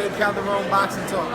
Jay Calderon Boxing Talk.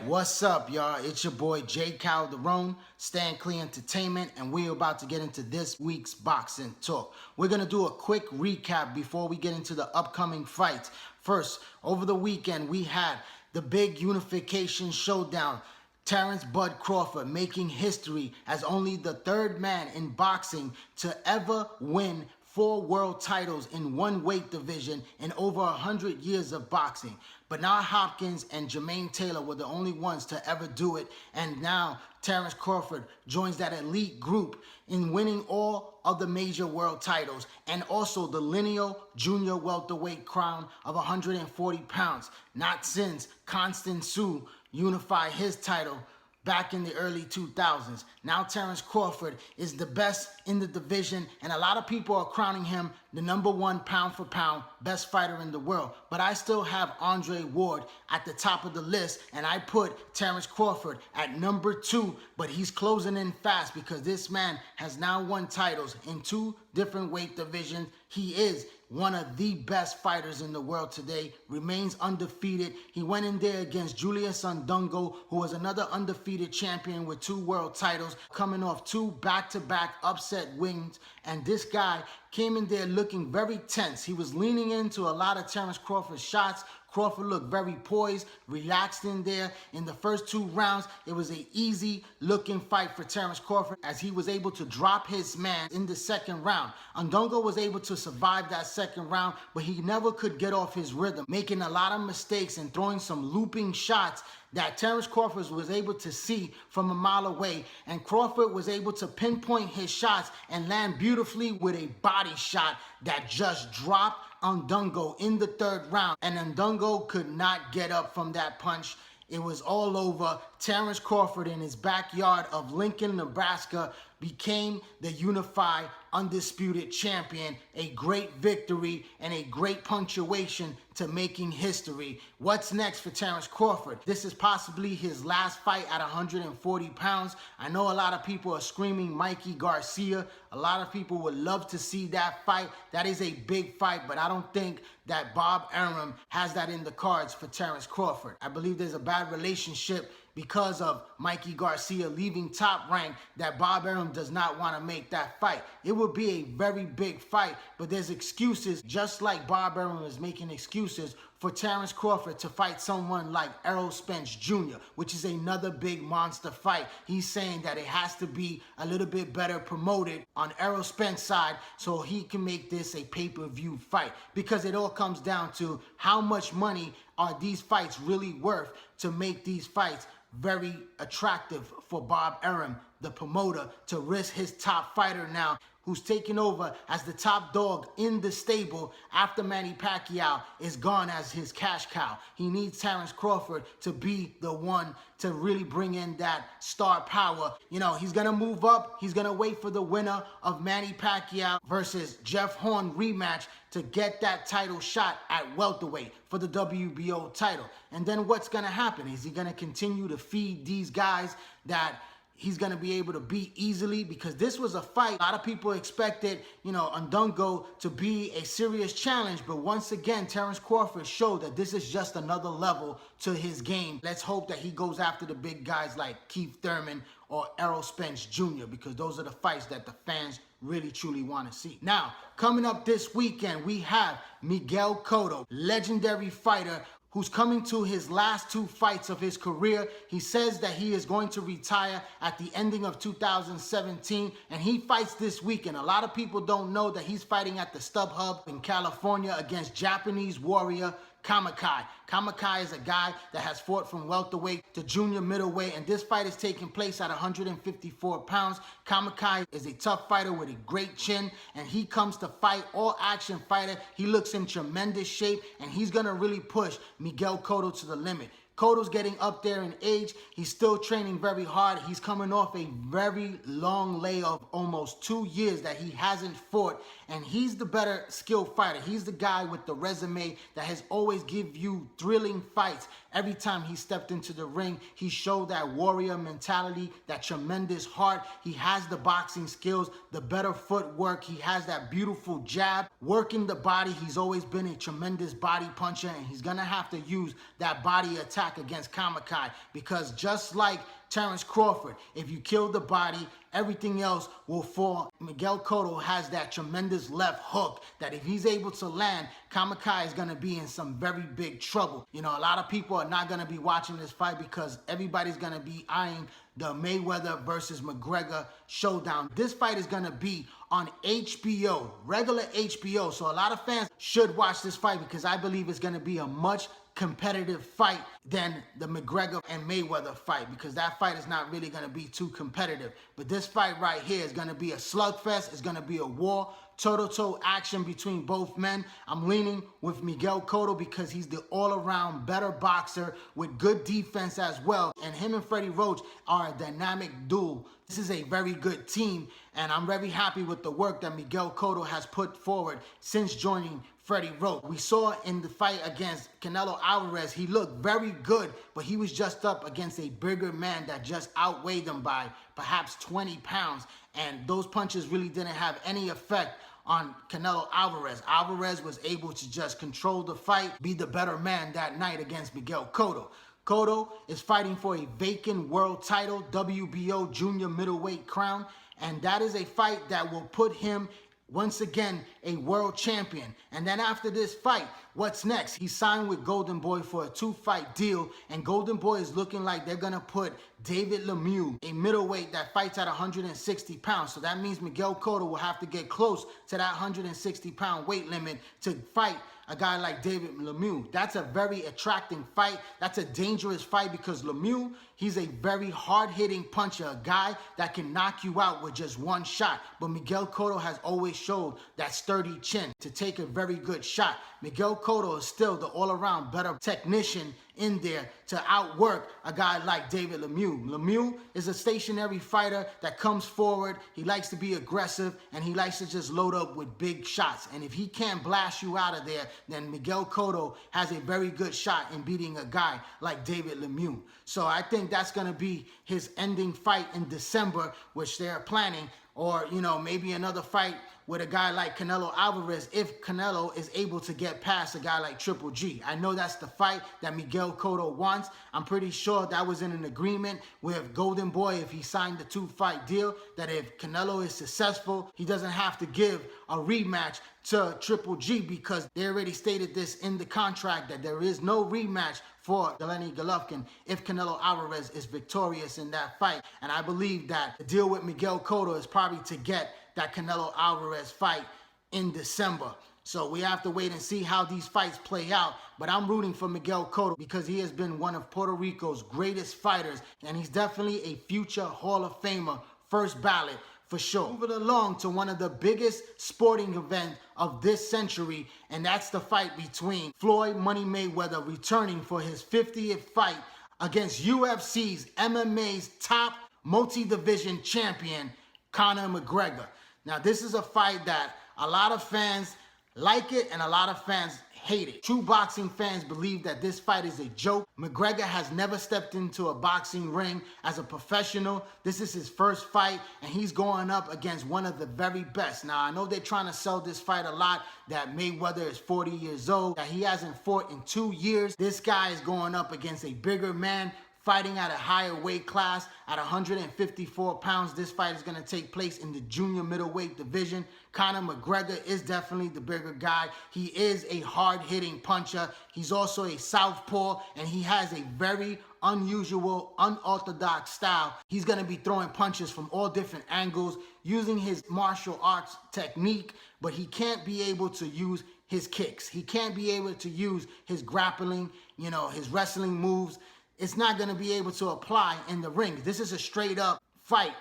What's up, y'all? It's your boy Jay Calderon, Stand Clear Entertainment, and we're about to get into this week's boxing talk. We're going to do a quick recap before we get into the upcoming fights. First, over the weekend, we had the big unification showdown. Terence Bud Crawford making history as only the third man in boxing to ever win 4 world titles in one weight division in over 100 years of boxing. Bernard Hopkins and Jermaine Taylor were the only ones to ever do it, and now Terence Crawford joins that elite group in winning all of the major world titles and also the lineal junior welterweight crown of 140 pounds, not since Constant Sue unified his title back in the early 2000s. Now Terence Crawford is the best in the division, and a lot of people are crowning him the #1 pound for pound best fighter in the world. But I still have Andre Ward at the top of the list, and I put Terence Crawford at #2, but he's closing in fast because this man has now won titles in 2 different weight divisions. He is one of the best fighters in the world today, remains undefeated. He went in there against Julius Indongo, who was another undefeated champion with 2 world titles, coming off 2 back-to-back upset wins. And this guy came in there looking very tense. He was leaning into a lot of Terence Crawford's shots. Crawford looked very poised, relaxed in there. In the first 2 rounds, it was an easy looking fight for Terence Crawford as he was able to drop his man in the second round. Indongo was able to survive that second round, but he never could get off his rhythm, making a lot of mistakes and throwing some looping shots that Terence Crawford was able to see from a mile away. And Crawford was able to pinpoint his shots and land beautifully with a body shot that just dropped Indongo in the 3rd round. And Indongo could not get up from that punch. It was all over. Terence Crawford in his backyard of Lincoln, Nebraska became the unified undisputed champion. A great victory and a great punctuation to making history. What's next for Terence Crawford? This is possibly his last fight at 140 pounds. I know a lot of people are screaming Mikey Garcia. A lot of people would love to see that fight. That is a big fight, but I don't think that Bob Arum has that in the cards for Terence Crawford. I believe there's a bad relationship because of Mikey Garcia leaving Top Rank that Bob Arum does not want to make that fight. It would be a very big fight, but there's excuses, just like Bob Arum is making excuses for Terence Crawford to fight someone like Errol Spence Jr., which is another big monster fight. He's saying that it has to be a little bit better promoted on Errol Spence's side so he can make this a pay-per-view fight, because it all comes down to how much money are these fights really worth to make these fights very attractive for Bob Arum, the promoter, to risk his top fighter now, who's taking over as the top dog in the stable after Manny Pacquiao is gone as his cash cow. He needs Terence Crawford to be the one to really bring in that star power. You know, he's gonna move up. He's gonna wait for the winner of Manny Pacquiao versus Jeff Horn rematch to get that title shot at welterweight for the WBO title. And then what's gonna happen? Is he gonna continue to feed these guys that he's going to be able to beat easily? Because this was a fight. A lot of people expected, Indongo to be a serious challenge. But once again, Terence Crawford showed that this is just another level to his game. Let's hope that he goes after the big guys like Keith Thurman or Errol Spence Jr., because those are the fights that the fans really truly want to see. Now, coming up this weekend, we have Miguel Cotto, legendary fighter, who's coming to his last 2 fights of his career. He says that he is going to retire at the ending of 2017, and he fights this weekend. A lot of people don't know that he's fighting at the StubHub in California against Japanese warrior Kamegai. Kamegai is a guy that has fought from welterweight to junior middleweight, and this fight is taking place at 154 pounds. Kamegai is a tough fighter with a great chin, and he comes to fight all-action fighter. He looks in tremendous shape, and he's going to really push Miguel Cotto to the limit. Cotto's getting up there in age. He's still training very hard. He's coming off a very long lay of almost 2 years that he hasn't fought. And he's the better skilled fighter. He's the guy with the resume that has always give you thrilling fights. Every time he stepped into the ring, he showed that warrior mentality, that tremendous heart. He has the boxing skills, the better footwork. He has that beautiful jab. Working the body, he's always been a tremendous body puncher, and he's gonna have to use that body attack against Kamegai, because just like Terence Crawford, if you kill the body, everything else will fall. Miguel Cotto has that tremendous left hook that if he's able to land, Kamegai is going to be in some very big trouble. You know, a lot of people are not going to be watching this fight because everybody's going to be eyeing the Mayweather versus McGregor showdown. This fight is going to be on HBO, regular HBO. So a lot of fans should watch this fight because I believe it's going to be a much competitive fight than the McGregor and Mayweather fight, because that fight is not really going to be too competitive. But this fight right here is going to be a slugfest. It's going to be a war, toe-to-toe action between both men. I'm leaning with Miguel Cotto because he's the all-around better boxer with good defense as well. And him and Freddie Roach are a dynamic duel. This is a very good team, and I'm very happy with the work that Miguel Cotto has put forward since joining Freddie Roach. We saw in the fight against Canelo Alvarez, he looked very good, but he was just up against a bigger man that just outweighed him by perhaps 20 pounds. And those punches really didn't have any effect on Canelo Alvarez. Alvarez was able to just control the fight, be the better man that night against Miguel Cotto. Cotto is fighting for a vacant world title, WBO junior middleweight crown, and that is a fight that will put him once again a world champion. And then after this fight, what's next? He signed with Golden Boy for a 2-fight deal, and Golden Boy is looking like they're gonna put David Lemieux, a middleweight that fights at 160 pounds. So that means Miguel Cotto will have to get close to that 160-pound weight limit to fight a guy like David Lemieux. That's a very attracting fight. That's a dangerous fight because Lemieux, he's a very hard-hitting puncher, a guy that can knock you out with just one shot. But Miguel Cotto has always showed that sturdy chin to take a very good shot. Miguel Cotto is still the all-around better technician in there to outwork a guy like David Lemieux. Lemieux is a stationary fighter that comes forward. He likes to be aggressive, and he likes to just load up with big shots. And if he can't blast you out of there, then Miguel Cotto has a very good shot in beating a guy like David Lemieux. So I think that's going to be his ending fight in December, which they're planning. Or, you know, maybe another fight with a guy like Canelo Alvarez if Canelo is able to get past a guy like Triple G. I know that's the fight that Miguel Cotto wants. I'm pretty sure that was in an agreement with Golden Boy if he signed the 2-fight deal, that if Canelo is successful, he doesn't have to give a rematch to Triple G, because they already stated this in the contract that there is no rematch for Gennady Golovkin if Canelo Alvarez is victorious in that fight. And I believe that the deal with Miguel Cotto is probably to get that Canelo Alvarez fight in December. So we have to wait and see how these fights play out. But I'm rooting for Miguel Cotto because he has been one of Puerto Rico's greatest fighters, and he's definitely a future Hall of Famer, first ballot for sure. Moving along to one of the biggest sporting events of this century, and that's the fight between Floyd Money Mayweather returning for his 50th fight against UFC's MMA's top multi-division champion, Conor McGregor. Now, this is a fight that a lot of fans like it and a lot of fans hate it. True boxing fans believe that this fight is a joke. McGregor has never stepped into a boxing ring as a professional. This is his first fight, and he's going up against one of the very best. Now, I know they're trying to sell this fight a lot, that Mayweather is 40 years old, that he hasn't fought in 2 years. This guy is going up against a bigger man, fighting at a higher weight class at 154 pounds. This fight is going to take place in the junior middleweight division. Conor McGregor is definitely the bigger guy. He is a hard-hitting puncher. He's also a southpaw, and he has a very unusual, unorthodox style. He's going to be throwing punches from all different angles, using his martial arts technique, but he can't be able to use his kicks. He can't be able to use his grappling, you know, his wrestling moves. It's not going to be able to apply in the ring. This is a straight up fight,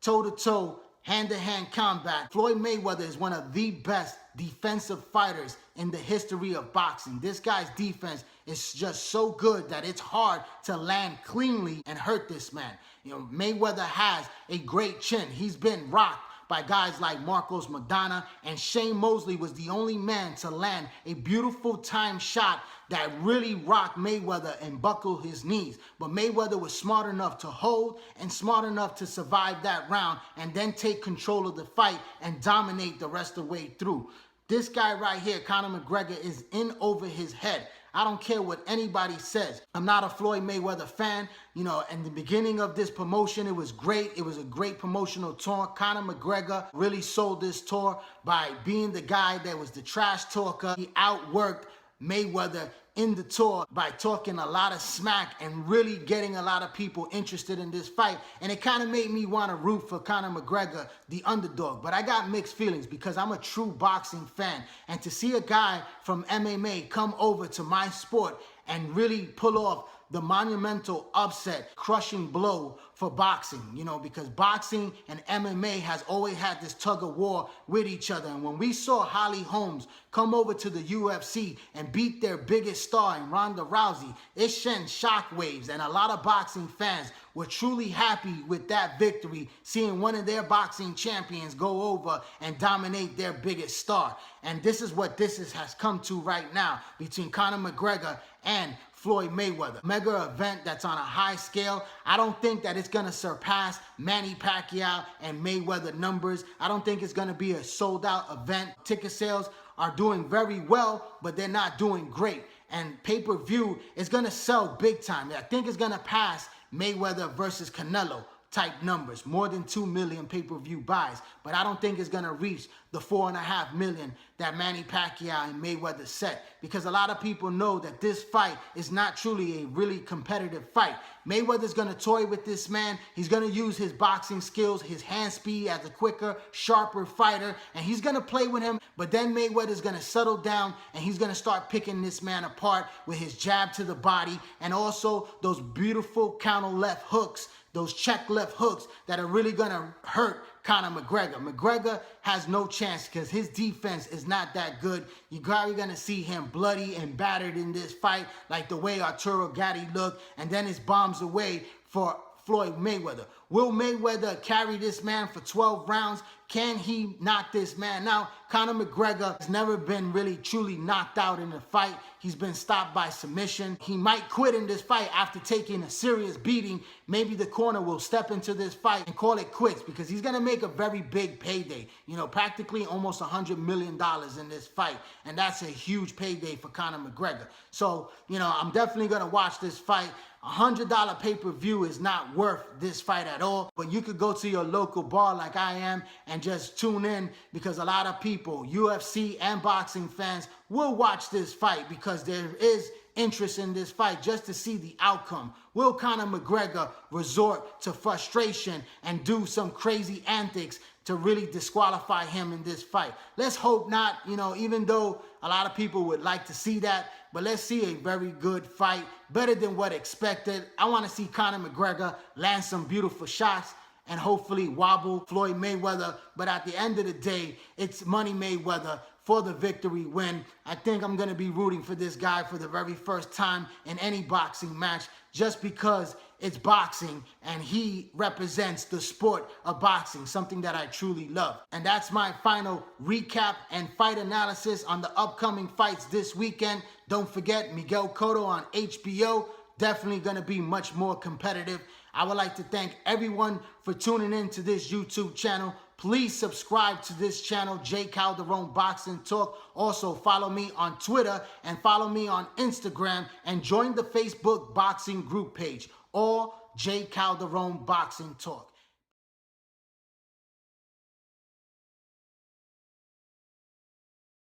toe-to-toe, hand-to-hand combat. Floyd Mayweather is one of the best defensive fighters in the history of boxing. This guy's defense is just so good that it's hard to land cleanly and hurt this man. You know, Mayweather has a great chin. He's been rocked by guys like Marcos Maidana, and Shane Mosley was the only man to land a beautiful time shot that really rocked Mayweather and buckled his knees. But Mayweather was smart enough to hold and smart enough to survive that round and then take control of the fight and dominate the rest of the way through. This guy right here, Conor McGregor, is in over his head. I don't care what anybody says. I'm not a Floyd Mayweather fan. You know, in the beginning of this promotion, it was great. It was a great promotional tour. Conor McGregor really sold this tour by being the guy that was the trash talker. He outworked Mayweather in the tour by talking a lot of smack and really getting a lot of people interested in this fight. And it kind of made me want to root for Conor McGregor, the underdog. But I got mixed feelings because I'm a true boxing fan. And to see a guy from MMA come over to my sport and really pull off the monumental upset, crushing blow for boxing, you know, because boxing and MMA has always had this tug of war with each other. And when we saw Holly Holmes come over to the UFC and beat their biggest star in Ronda Rousey, it sent shockwaves, and a lot of boxing fans were truly happy with that victory, seeing one of their boxing champions go over and dominate their biggest star. And this is what has come to right now between Conor McGregor and Floyd Mayweather. Mega event that's on a high scale. I don't think that it's gonna surpass Manny Pacquiao and Mayweather numbers. I don't think it's gonna be a sold out event. Ticket sales are doing very well, but they're not doing great. And pay-per-view is gonna sell big time. I think it's gonna pass Mayweather versus Canelo type numbers, more than 2 million pay-per-view buys, but I don't think it's gonna reach the 4.5 million that Manny Pacquiao and Mayweather set, because a lot of people know that this fight is not truly a really competitive fight. Mayweather's gonna toy with this man. He's gonna use his boxing skills, his hand speed as a quicker, sharper fighter, and he's gonna play with him, but then Mayweather's gonna settle down and he's gonna start picking this man apart with his jab to the body and also those beautiful counter left hooks, those check left hooks that are really gonna hurt Conor McGregor. McGregor has no chance because his defense is not that good. You're probably gonna see him bloody and battered in this fight, like the way Arturo Gatti looked, and then his bombs away for Floyd Mayweather. Will Mayweather carry this man for 12 rounds? Can he knock this man out? Conor McGregor has never been really truly knocked out in a fight. He's been stopped by submission. He might quit in this fight after taking a serious beating. Maybe the corner will step into this fight and call it quits because he's gonna make a very big payday. You know, practically almost $100 million in this fight. And that's a huge payday for Conor McGregor. So, you know, I'm definitely gonna watch this fight. $100 pay-per-view is not worth this fight at all, but you could go to your local bar like I am and just tune in, because a lot of people, UFC and boxing fans, will watch this fight because there is interest in this fight just to see the outcome. Will Conor McGregor resort to frustration and do some crazy antics to really disqualify him in this fight? Let's hope not, you know, even though a lot of people would like to see that, but let's see a very good fight, better than what expected. I want to see Conor McGregor land some beautiful shots and hopefully wobble Floyd Mayweather, but at the end of the day, it's Money Mayweather for the victory win. I think I'm going to be rooting for this guy for the very first time in any boxing match, just because it's boxing and he represents the sport of boxing, something that I truly love. And that's my final recap and fight analysis on the upcoming fights this weekend. Don't forget Miguel Cotto on HBO, definitely going to be much more competitive. I would like to thank everyone for tuning in to this YouTube channel. Please subscribe to this channel, J. Calderon Boxing Talk. Also, follow me on Twitter and follow me on Instagram and join the Facebook boxing group page, or J. Calderon Boxing Talk.